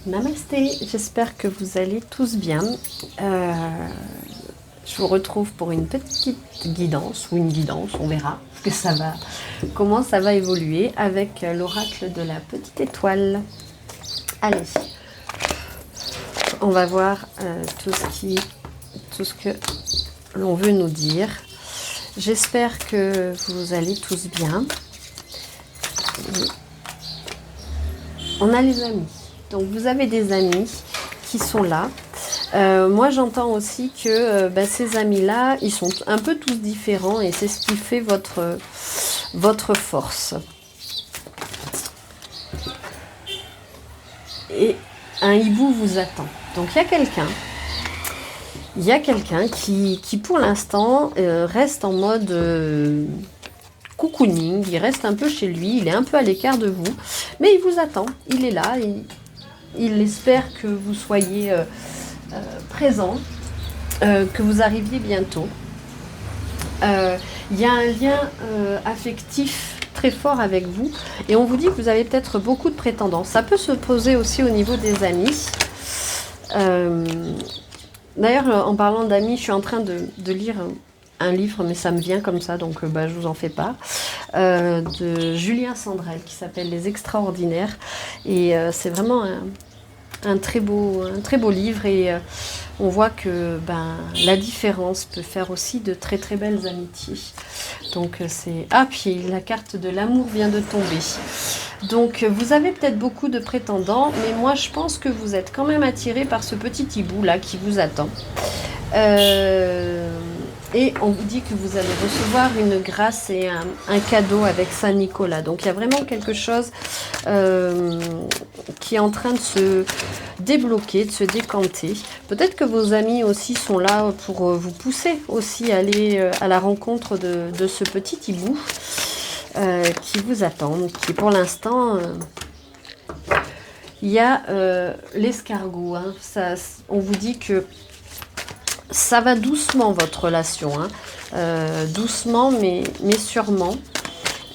Namasté, j'espère que vous allez tous bien. Euh, je vous retrouve pour une petite guidance, ou une guidance, on verra comment ça va évoluer avec l'oracle de la petite étoile. Allez, on va voir tout ce que l'on veut nous dire. J'espère que vous allez tous bien. On a les amis. Donc vous avez des amis qui sont là. Moi j'entends aussi que ces amis-là, ils sont un peu tous différents et c'est ce qui fait votre force. Et un hibou vous attend. Donc il y a quelqu'un qui pour l'instant reste en mode cocooning, il reste un peu chez lui, il est un peu à l'écart de vous, mais il vous attend, il est là, il espère que vous soyez présent, que vous arriviez bientôt. Il y a un lien affectif très fort avec vous et on vous dit que vous avez peut-être beaucoup de prétendants. Ça peut se poser aussi au niveau des amis. D'ailleurs, en parlant d'amis, je suis en train de lire un livre, mais ça me vient comme ça, donc je vous en fais part, de Julien Sandrel qui s'appelle Les Extraordinaires. Et c'est vraiment un très beau livre et on voit que la différence peut faire aussi de très très belles amitiés. Donc c'est... Ah, puis la carte de l'amour vient de tomber. Donc vous avez peut-être beaucoup de prétendants, mais moi je pense que vous êtes quand même attiré par ce petit hibou là qui vous attend. Et on vous dit que vous allez recevoir une grâce et un cadeau avec Saint-Nicolas. Donc il y a vraiment quelque chose qui est en train de se débloquer, de se décanter. Peut-être que vos amis aussi sont là pour vous pousser aussi à aller à la rencontre de ce petit hibou qui vous attend. Qui pour l'instant... il y a l'escargot. Hein. On vous dit que ça va doucement votre relation, hein. Doucement mais sûrement.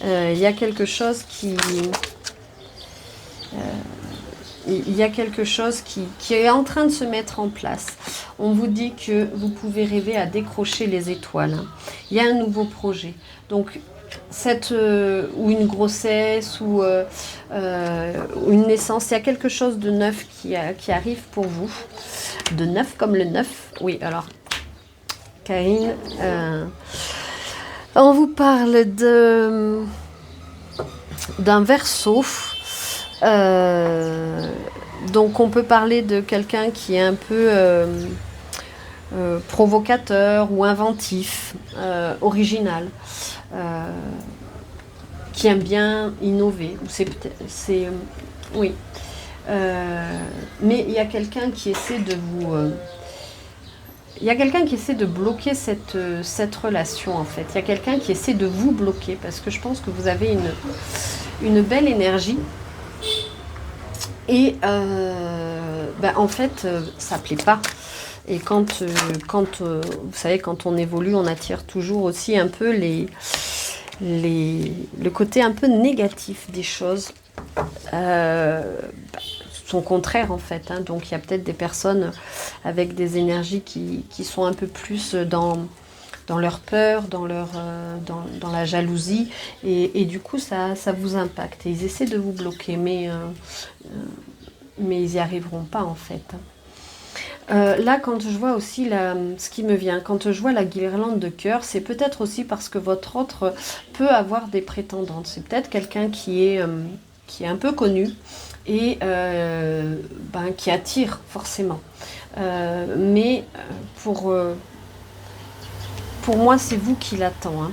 Il y a quelque chose qui est en train de se mettre en place. On vous dit que vous pouvez rêver à décrocher les étoiles. Hein. Il y a un nouveau projet. Donc ou une grossesse ou une naissance, il y a quelque chose de neuf qui arrive pour vous. De neuf comme le neuf. Oui, alors, Karine, on vous parle d'un Verseau. Donc, on peut parler de quelqu'un qui est un peu provocateur ou inventif, original, qui aime bien innover. Oui. Mais il y a quelqu'un qui essaie de vous... il y a quelqu'un qui essaie de bloquer cette relation, en fait. Il y a quelqu'un qui essaie de vous bloquer, parce que je pense que vous avez une belle énergie. Et en fait, ça ne plaît pas. Et quand vous savez, quand on évolue, on attire toujours aussi un peu le côté un peu négatif des choses. Son contraire en fait, hein. Donc il y a peut-être des personnes avec des énergies qui sont un peu plus dans leur peur, dans la jalousie et du coup ça vous impacte et ils essaient de vous bloquer mais ils n'y arriveront pas en fait. Là, quand je vois aussi ce qui me vient, quand je vois la guirlande de cœur, c'est peut-être aussi parce que votre autre peut avoir des prétendantes. C'est peut-être quelqu'un qui est un peu connu et qui attire forcément. Mais pour moi, c'est vous qui l'attend. Hein.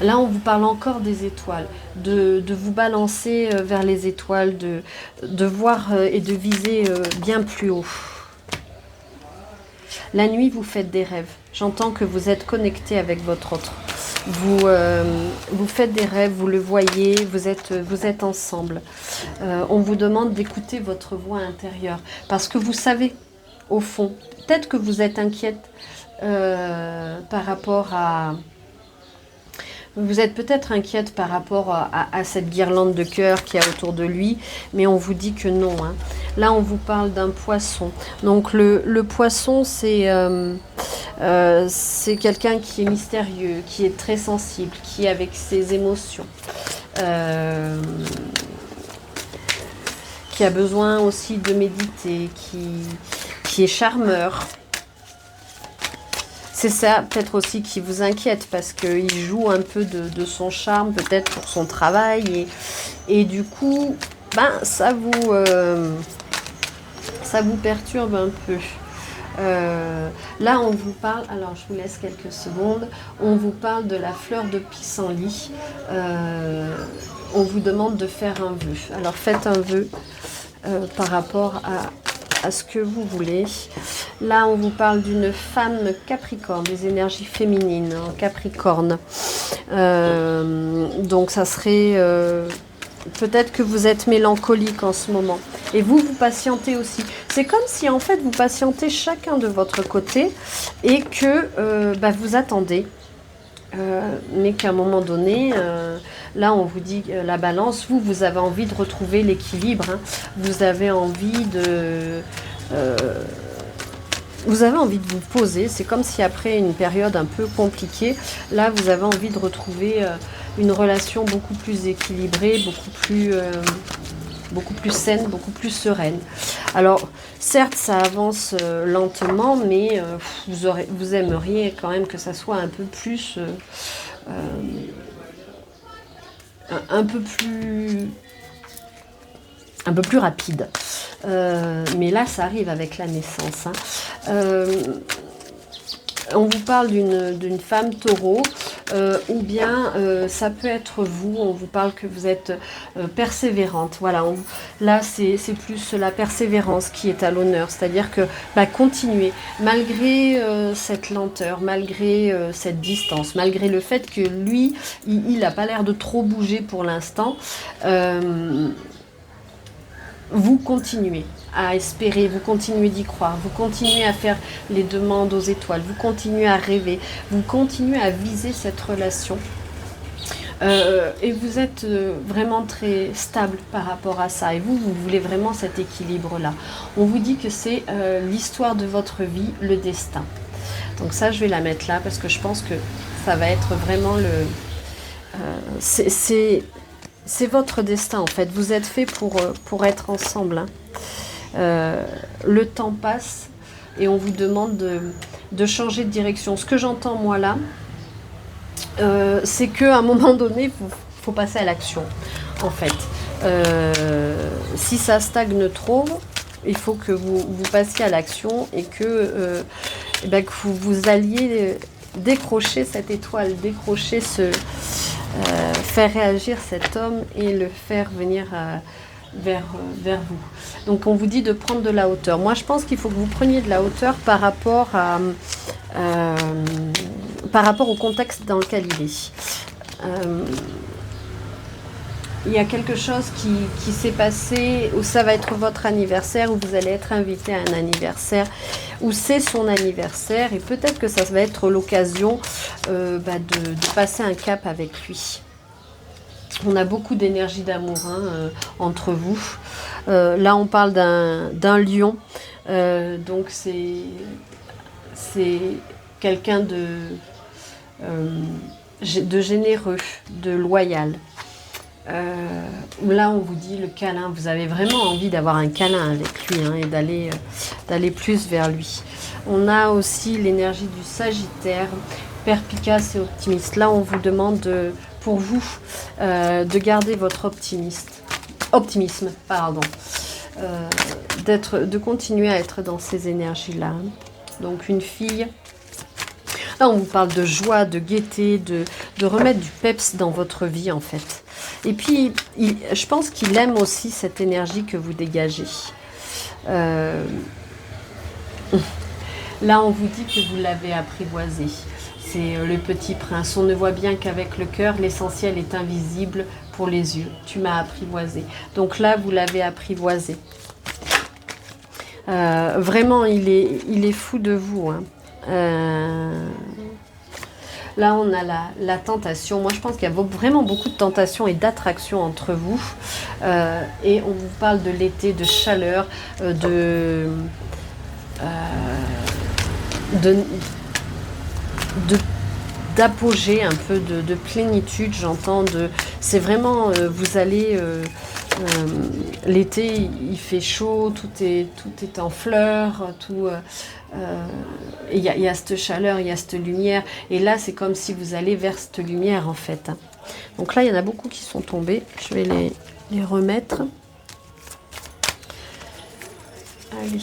Là, on vous parle encore des étoiles, de vous balancer vers les étoiles, de voir et de viser bien plus haut. La nuit, vous faites des rêves. J'entends que vous êtes connecté avec votre autre. Vous faites des rêves, vous le voyez, vous êtes ensemble. On vous demande d'écouter votre voix intérieure. Parce que vous savez, au fond, peut-être que vous êtes inquiète par rapport à Vous êtes peut-être inquiète par rapport à cette guirlande de cœur qu'il y a autour de lui, mais on vous dit que non. Hein. Là, on vous parle d'un poisson. Donc, le poisson, c'est quelqu'un qui est mystérieux, qui est très sensible, qui est avec ses émotions. Qui a besoin aussi de méditer, qui est charmeur. C'est ça peut-être aussi qui vous inquiète parce qu'il joue un peu de son charme peut-être pour son travail et du coup ben, ça vous perturbe un peu. Là on vous parle, alors je vous laisse quelques secondes, on vous parle de la fleur de pissenlit. On vous demande de faire un vœu. Alors faites un vœu par rapport à ce que vous voulez. Là, on vous parle d'une femme Capricorne, des énergies féminines en Capricorne. Donc, ça serait peut-être que vous êtes mélancolique en ce moment. Et vous patientez aussi. C'est comme si, en fait, vous patientez chacun de votre côté et que vous attendez. Mais qu'à un moment donné, là on vous dit la balance, vous avez envie de retrouver l'équilibre, hein. Vous avez envie de vous poser, c'est comme si après une période un peu compliquée, là vous avez envie de retrouver une relation beaucoup plus équilibrée, beaucoup plus saine, beaucoup plus sereine. Alors, certes, ça avance lentement, mais vous aimeriez quand même que ça soit un peu plus rapide. Mais là, ça arrive avec la naissance. Hein. On vous parle d'une femme taureau, ou bien ça peut être vous, on vous parle que vous êtes persévérante. Voilà, là c'est plus la persévérance qui est à l'honneur, c'est-à-dire que continuez, malgré cette lenteur, malgré cette distance, malgré le fait que lui, il n'a pas l'air de trop bouger pour l'instant, vous continuez à espérer, vous continuez d'y croire, vous continuez à faire les demandes aux étoiles, vous continuez à rêver, vous continuez à viser cette relation. Et vous êtes vraiment très stable par rapport à ça. Et vous voulez vraiment cet équilibre-là. On vous dit que c'est l'histoire de votre vie, le destin. Donc ça, je vais la mettre là parce que je pense que ça va être vraiment c'est votre destin en fait. Vous êtes fait pour être ensemble. Hein. Le temps passe et on vous demande de changer de direction. Ce que j'entends moi là, c'est qu'à un moment donné, il faut passer à l'action en fait. Si ça stagne trop, il faut que vous passiez à l'action et que vous alliez décrocher cette étoile, décrocher faire réagir cet homme et le faire venir vers vous. Donc on vous dit de prendre de la hauteur. Moi je pense qu'il faut que vous preniez de la hauteur par rapport au contexte dans lequel il est. Il y a quelque chose qui s'est passé, où ça va être votre anniversaire, où vous allez être invité à un anniversaire, où c'est son anniversaire, et peut-être que ça va être l'occasion de passer un cap avec lui. On a beaucoup d'énergie d'amour entre vous. Là, on parle d'un lion. Donc, c'est quelqu'un de généreux, de loyal. Là, on vous dit le câlin. Vous avez vraiment envie d'avoir un câlin avec lui et d'aller plus vers lui. On a aussi l'énergie du Sagittaire, perspicace et optimiste. Là, on vous demande pour vous de garder votre optimisme, de continuer à être dans ces énergies-là. Donc une fille, là on vous parle de joie, de gaieté, de remettre du peps dans votre vie en fait. Et puis, je pense qu'il aime aussi cette énergie que vous dégagez. Là on vous dit que vous l'avez apprivoisé. C'est le petit prince. On ne voit bien qu'avec le cœur, l'essentiel est invisible pour les yeux. Tu m'as apprivoisé. Donc là, vous l'avez apprivoisé. Vraiment, il est fou de vous. Hein. Là, on a la tentation. Moi, je pense qu'il y a vraiment beaucoup de tentation et d'attraction entre vous. Et on vous parle de l'été, de chaleur, d'apogée, un peu de plénitude, j'entends. C'est vraiment, vous allez... l'été, il fait chaud, tout est en fleurs, il y a cette chaleur, il y a cette lumière. Et là, c'est comme si vous allez vers cette lumière, en fait. Donc là, il y en a beaucoup qui sont tombés. Je vais les remettre. Allez.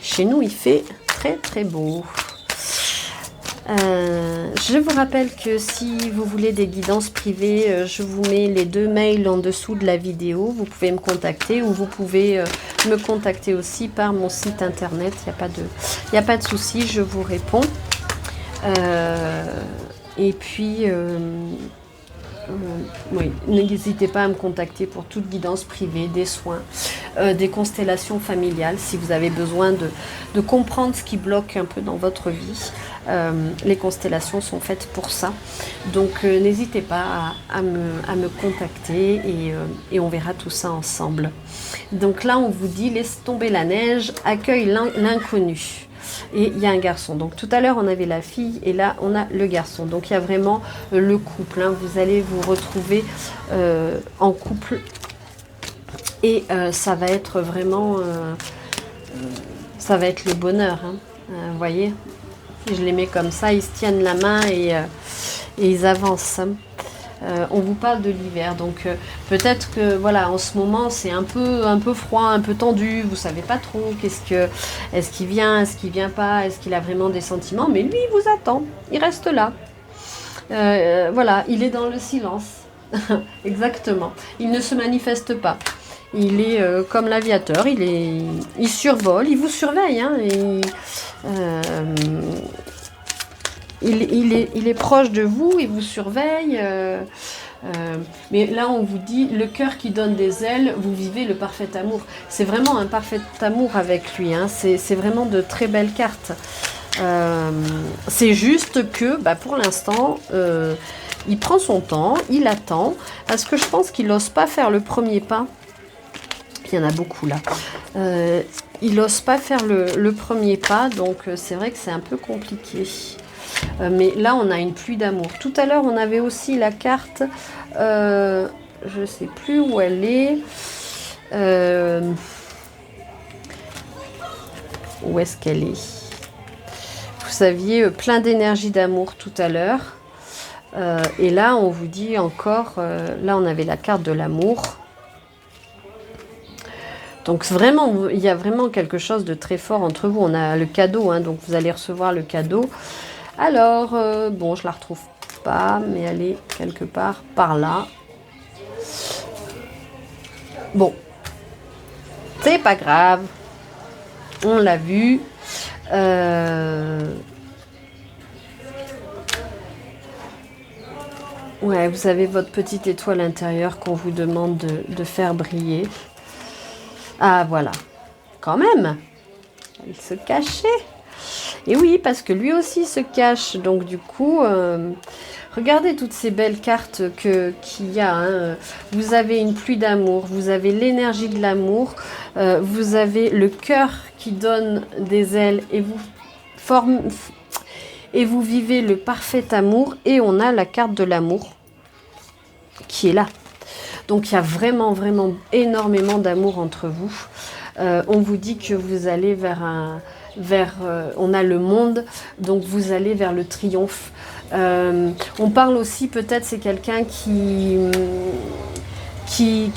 Chez nous, il fait très très beau. Je vous rappelle que si vous voulez des guidances privées, je vous mets les 2 mails en dessous de la vidéo. Vous pouvez me contacter ou vous pouvez me contacter aussi par mon site internet. Il n'y a pas de souci, je vous réponds. Et puis, oui, n'hésitez pas à me contacter pour toute guidance privée, des soins, des constellations familiales. Si vous avez besoin de comprendre ce qui bloque un peu dans votre vie, les constellations sont faites pour ça. Donc n'hésitez pas à me contacter et on verra tout ça ensemble. Donc là, on vous dit, laisse tomber la neige, accueille l'inconnu. Et il y a un garçon. Donc tout à l'heure, on avait la fille et là, on a le garçon. Donc il y a vraiment le couple. Hein. Vous allez vous retrouver en couple et ça va être vraiment... ça va être le bonheur. Hein. Vous voyez, je les mets comme ça, ils se tiennent la main et ils avancent. Hein. On vous parle de l'hiver, donc peut-être que voilà, en ce moment c'est un peu froid, un peu tendu, vous savez pas trop est-ce qu'il vient, est-ce qu'il vient pas, est-ce qu'il a vraiment des sentiments, mais lui il vous attend, il reste là. Voilà, il est dans le silence, exactement, il ne se manifeste pas. Il est comme l'aviateur, il survole, il vous surveille, hein, il est proche de vous, il vous surveille. Mais là, on vous dit, le cœur qui donne des ailes, vous vivez le parfait amour. C'est vraiment un parfait amour avec lui. Hein. C'est vraiment de très belles cartes. C'est juste que, pour l'instant, il prend son temps, il attend, parce que je pense qu'il n'ose pas faire le premier pas. Il y en a beaucoup là. Il n'ose pas faire le premier pas, donc c'est vrai que c'est un peu compliqué. Mais là, on a une pluie d'amour. Tout à l'heure, on avait aussi la carte, je ne sais plus où elle est. Où est-ce qu'elle est? Vous saviez, plein d'énergie d'amour tout à l'heure. Et là, on vous dit encore, là, on avait la carte de l'amour. Donc vraiment, il y a vraiment quelque chose de très fort entre vous. On a le cadeau, hein, donc vous allez recevoir le cadeau. Alors, bon, je la retrouve pas, mais elle est quelque part par là. Bon, c'est pas grave. On l'a vu. Ouais, vous avez votre petite étoile intérieure qu'on vous demande de faire briller. Ah, voilà. Quand même. Il se cachait. Et oui, parce que lui aussi se cache. Donc du coup, regardez toutes ces belles cartes qu'il y a. Hein. Vous avez une pluie d'amour, vous avez l'énergie de l'amour, vous avez le cœur qui donne des ailes et vous vivez le parfait amour. Et on a la carte de l'amour qui est là. Donc il y a vraiment, vraiment énormément d'amour entre vous. On vous dit que vous allez on a le monde, donc vous allez vers le triomphe. On parle aussi, peut-être, c'est quelqu'un qui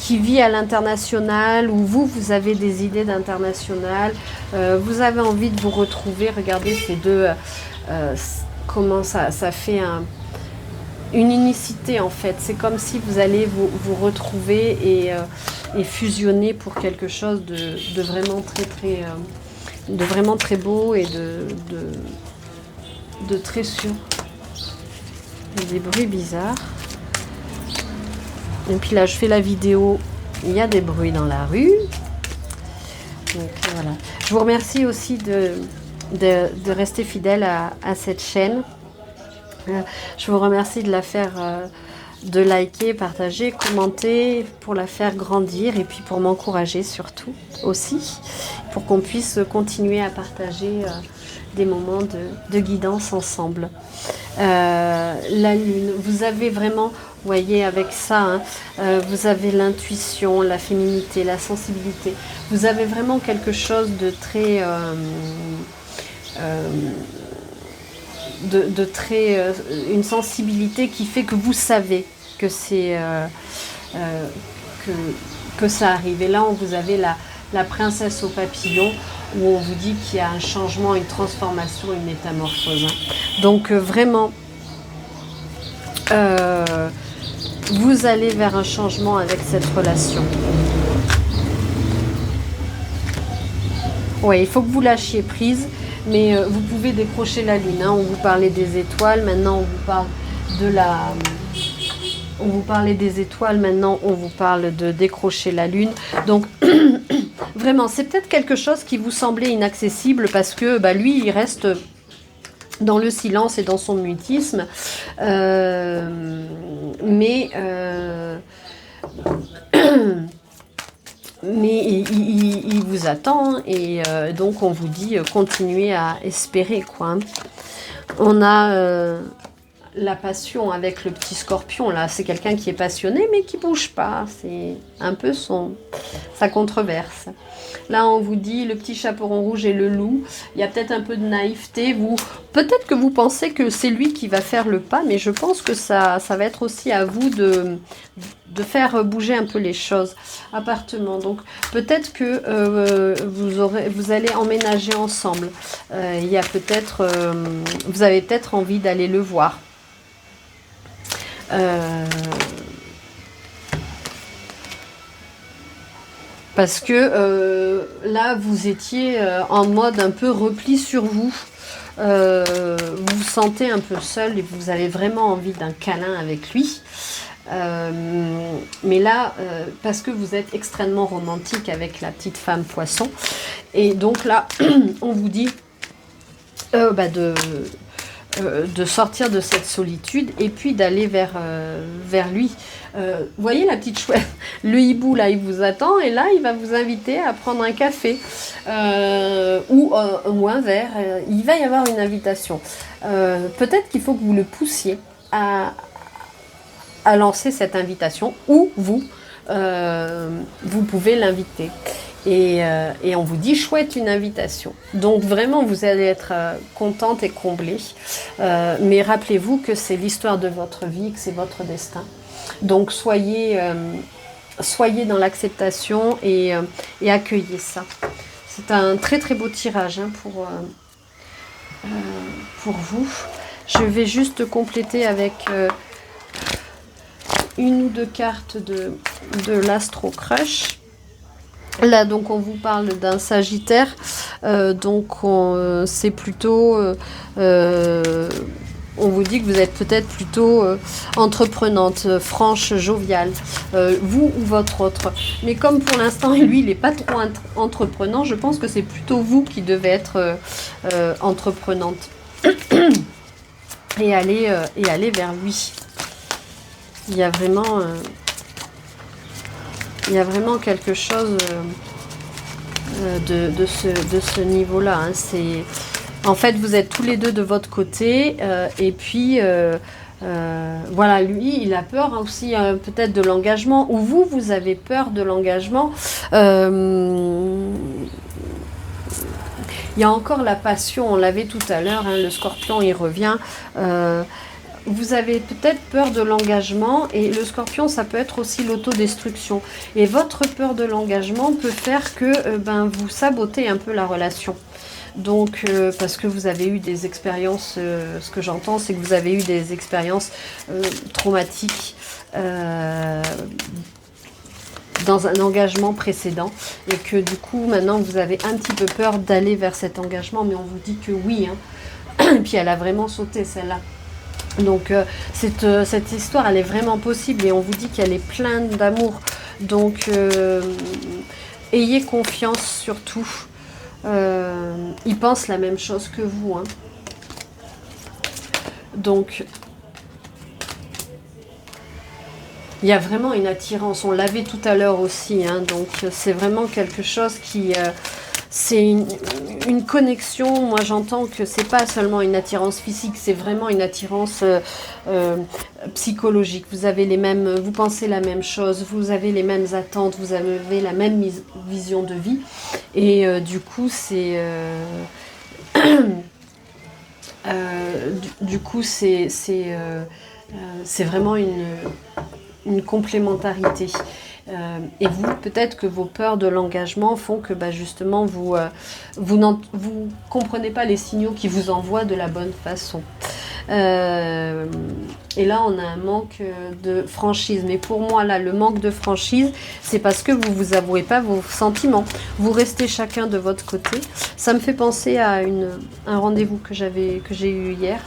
vit à l'international, ou vous avez des idées d'international, vous avez envie de vous retrouver. Regardez ces deux, comment ça fait une unicité en fait. C'est comme si vous allez vous retrouver et fusionner pour quelque chose de vraiment très très de vraiment très beau et de très sûr. Il y a des bruits bizarres. Et puis là, je fais la vidéo. Il y a des bruits dans la rue. Donc voilà. Je vous remercie aussi de rester fidèle à cette chaîne. Je vous remercie de la faire, de liker, partager, commenter, pour la faire grandir et puis pour m'encourager surtout aussi, pour qu'on puisse continuer à partager des moments de guidance ensemble. La lune, vous avez vraiment, vous voyez avec ça, hein, vous avez l'intuition, la féminité, la sensibilité. Vous avez vraiment quelque chose de très... une sensibilité qui fait que vous savez que c'est que ça arrive. Et là, vous avez la princesse au papillon, où on vous dit qu'il y a un changement, une transformation, une métamorphose. Donc vraiment, vous allez vers un changement avec cette relation. Oui, il faut que vous lâchiez prise, mais vous pouvez décrocher la lune. Hein. On vous parlait des étoiles, maintenant on vous parle de la... On vous parlait des étoiles, maintenant on vous parle de décrocher la lune. Donc vraiment, c'est peut-être quelque chose qui vous semblait inaccessible parce que lui, il reste dans le silence et dans son mutisme. Mais il vous attend et donc on vous dit continuez à espérer, quoi. On a la passion avec le petit scorpion, là, c'est quelqu'un qui est passionné mais qui bouge pas, c'est un peu sa controverse. Là, on vous dit le petit chaperon rouge et le loup, il y a peut-être un peu de naïveté, peut-être que vous pensez que c'est lui qui va faire le pas, mais je pense que ça va être aussi à vous de faire bouger un peu les choses. Appartement, donc peut-être que vous allez emménager ensemble. Il y a peut-être, vous avez peut-être envie d'aller le voir. Parce que là, vous étiez en mode un peu repli sur vous. Vous vous sentez un peu seul et vous avez vraiment envie d'un câlin avec lui. Mais là, parce que vous êtes extrêmement romantique avec la petite femme poisson. Et donc là, on vous dit de sortir de cette solitude et puis d'aller vers lui. Vous voyez la petite chouette, le hibou là, il vous attend et là il va vous inviter à prendre un café ou un verre. Il va y avoir une invitation. Peut-être qu'il faut que vous le poussiez à lancer cette invitation ou vous pouvez l'inviter. Et on vous dit chouette, une invitation. Donc vraiment vous allez être contente et comblée. Mais rappelez-vous que c'est l'histoire de votre vie, que c'est votre destin. Donc soyez dans l'acceptation et accueillez ça. C'est un très très beau tirage hein, pour vous. Je vais juste compléter avec une ou deux cartes de l'Astro Crush. Là, donc, on vous parle d'un Sagittaire. C'est plutôt... on vous dit que vous êtes peut-être plutôt entreprenante, franche, joviale, vous ou votre autre. Mais comme pour l'instant, lui, il n'est pas trop entreprenant, je pense que c'est plutôt vous qui devez être entreprenante. et aller vers lui. Il y a vraiment quelque chose de ce niveau-là. Hein. En fait, vous êtes tous les deux de votre côté. Et puis, voilà, lui, il a peur aussi peut-être de l'engagement. Ou vous avez peur de l'engagement. Il y a encore la passion, on l'avait tout à l'heure. Hein, le scorpion, il revient. Vous avez peut-être peur de l'engagement et le scorpion, ça peut être aussi l'autodestruction. Et votre peur de l'engagement peut faire que vous sabotez un peu la relation. Donc, parce que vous avez eu des expériences, ce que j'entends, c'est que vous avez eu des expériences traumatiques dans un engagement précédent et que du coup, maintenant, vous avez un petit peu peur d'aller vers cet engagement, mais on vous dit que oui. Hein. Et puis, elle a vraiment sauté, celle-là. Donc cette histoire elle est vraiment possible et on vous dit qu'elle est pleine d'amour, donc ayez confiance surtout il pense la même chose que vous. Hein. Donc, il y a vraiment une attirance. On l'avait tout à l'heure aussi. Hein, donc, c'est vraiment quelque chose qui... c'est une connexion. Moi, j'entends que c'est pas seulement une attirance physique, c'est vraiment une attirance psychologique. Vous avez les mêmes... Vous pensez la même chose, vous avez les mêmes attentes, vous avez la même vision de vie. Et du coup, c'est... du coup, c'est vraiment une complémentarité. Et vous, peut-être que vos peurs de l'engagement font que justement, vous comprenez pas les signaux qui vous envoient de la bonne façon. Et là, on a un manque de franchise. Mais pour moi, là, le manque de franchise, c'est parce que vous vous avouez pas vos sentiments. Vous restez chacun de votre côté. Ça me fait penser à un rendez-vous que j'ai eu hier.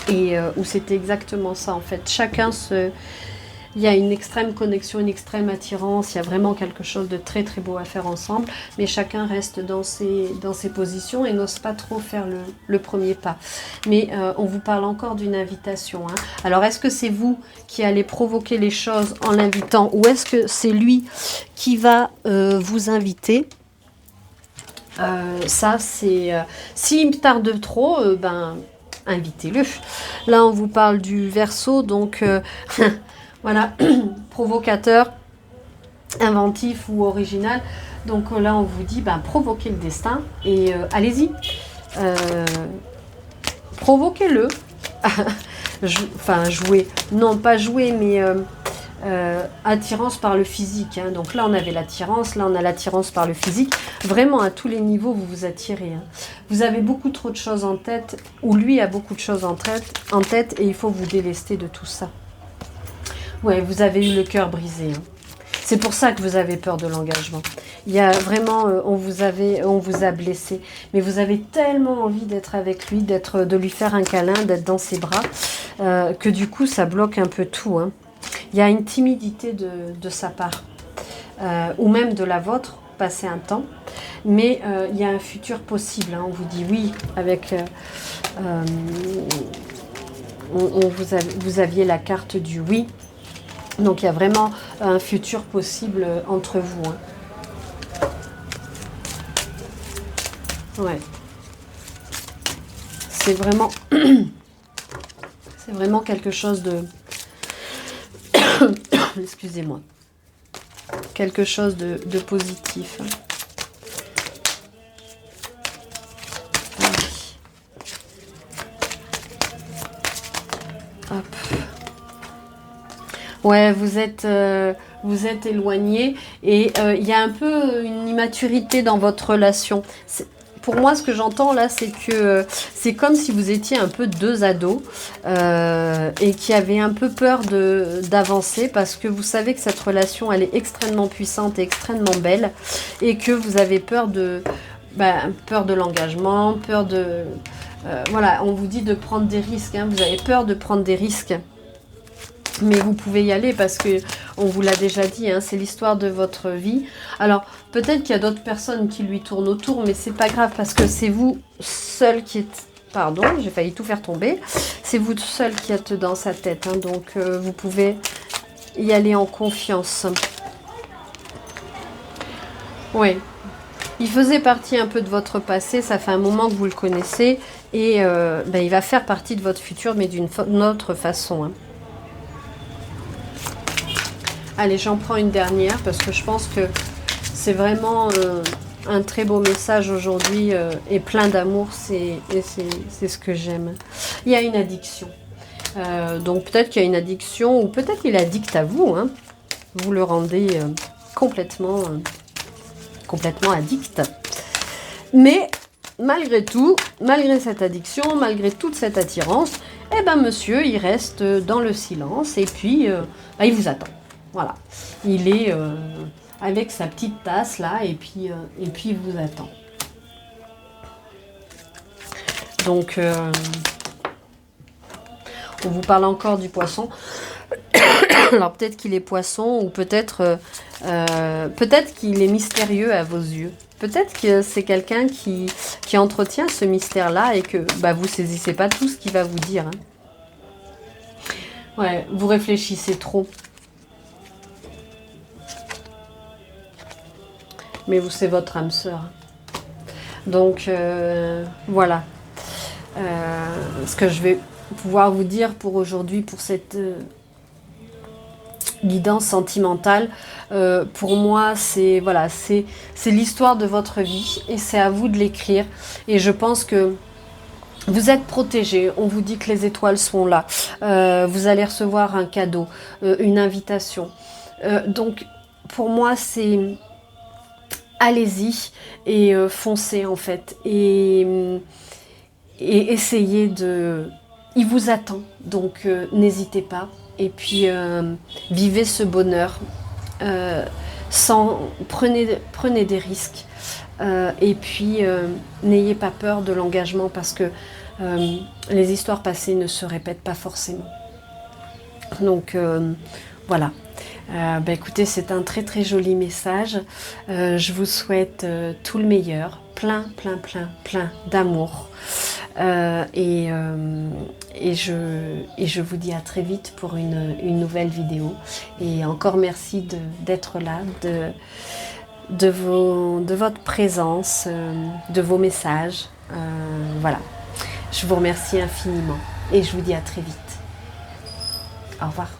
Et où c'était exactement ça, en fait. Il y a une extrême connexion, une extrême attirance, il y a vraiment quelque chose de très très beau à faire ensemble, mais chacun reste dans ses positions et n'ose pas trop faire le premier pas. Mais on vous parle encore d'une invitation. Hein. Alors est-ce que c'est vous qui allez provoquer les choses en l'invitant ou est-ce que c'est lui qui va vous inviter ? Ça c'est... s'il me tarde trop, invitez-le. Là on vous parle du Verseau, donc... Voilà, provocateur, inventif ou original. Donc là, on vous dit, provoquez le destin et allez-y. Provoquez-le. Enfin, jouer. Non, pas jouer, mais attirance par le physique. Hein. Donc là, on avait l'attirance. Là, on a l'attirance par le physique. Vraiment, à tous les niveaux, vous vous attirez. Hein. Vous avez beaucoup trop de choses en tête, ou lui a beaucoup de choses en tête et il faut vous délester de tout ça. Ouais, vous avez eu le cœur brisé. Hein. C'est pour ça que vous avez peur de l'engagement. Il y a vraiment, on vous a blessé. Mais vous avez tellement envie d'être avec lui, de lui faire un câlin, d'être dans ses bras, que du coup, ça bloque un peu tout. Hein. Il y a une timidité de sa part, ou même de la vôtre, passer un temps. Mais il y a un futur possible. Hein. On vous dit oui, avec... vous aviez la carte du oui. Donc il y a vraiment un futur possible entre vous. Hein. Ouais. C'est vraiment quelque chose de... Excusez-moi. Quelque chose de positif. Hein. Hop. Ouais, vous êtes éloigné et il y a un peu une immaturité dans votre relation. Pour moi, ce que j'entends là, c'est que c'est comme si vous étiez un peu deux ados et qui avaient un peu peur d'avancer parce que vous savez que cette relation, elle est extrêmement puissante et extrêmement belle et que vous avez peur de l'engagement, peur de... voilà, on vous dit de prendre des risques, hein, vous avez peur de prendre des risques. Mais vous pouvez y aller parce que on vous l'a déjà dit, hein, c'est l'histoire de votre vie. Alors peut-être qu'il y a d'autres personnes qui lui tournent autour, mais c'est pas grave parce que c'est vous seul qui êtes. Pardon, j'ai failli tout faire tomber. C'est vous seul qui êtes dans sa tête, hein, donc vous pouvez y aller en confiance. Oui. Il faisait partie un peu de votre passé, ça fait un moment que vous le connaissez et il va faire partie de votre futur, mais d'une autre façon. Hein. Allez, j'en prends une dernière parce que je pense que c'est vraiment un très beau message aujourd'hui et plein d'amour. C'est ce que j'aime. Il y a une addiction. Donc peut-être qu'il y a une addiction ou peut-être qu'il est addict à vous. Hein. Vous le rendez complètement addict. Mais malgré tout, malgré cette addiction, malgré toute cette attirance, monsieur, il reste dans le silence et puis il vous attend. Voilà, il est avec sa petite tasse là et puis il vous attend. Donc, on vous parle encore du poisson. Alors peut-être qu'il est poisson ou peut-être qu'il est mystérieux à vos yeux. Peut-être que c'est quelqu'un qui entretient ce mystère-là et que vous saisissez pas tout ce qu'il va vous dire. Hein. Ouais, vous réfléchissez trop. Mais vous, c'est votre âme sœur. Donc, voilà. Ce que je vais pouvoir vous dire pour aujourd'hui, pour cette guidance sentimentale, pour moi, c'est l'histoire de votre vie et c'est à vous de l'écrire. Et je pense que vous êtes protégés, on vous dit que les étoiles sont là, vous allez recevoir un cadeau, une invitation. Donc, pour moi, c'est allez-y et foncez en fait. Et essayez de... Il vous attend, donc n'hésitez pas. Et puis, vivez ce bonheur. Prenez des risques. Et puis, n'ayez pas peur de l'engagement parce que les histoires passées ne se répètent pas forcément. Donc, voilà. Écoutez, c'est un très très joli message. Je vous souhaite tout le meilleur, plein d'amour. Et je vous dis à très vite pour une nouvelle vidéo. Et encore merci d'être là, de votre présence, de vos messages. Voilà. Je vous remercie infiniment et je vous dis à très vite. Au revoir.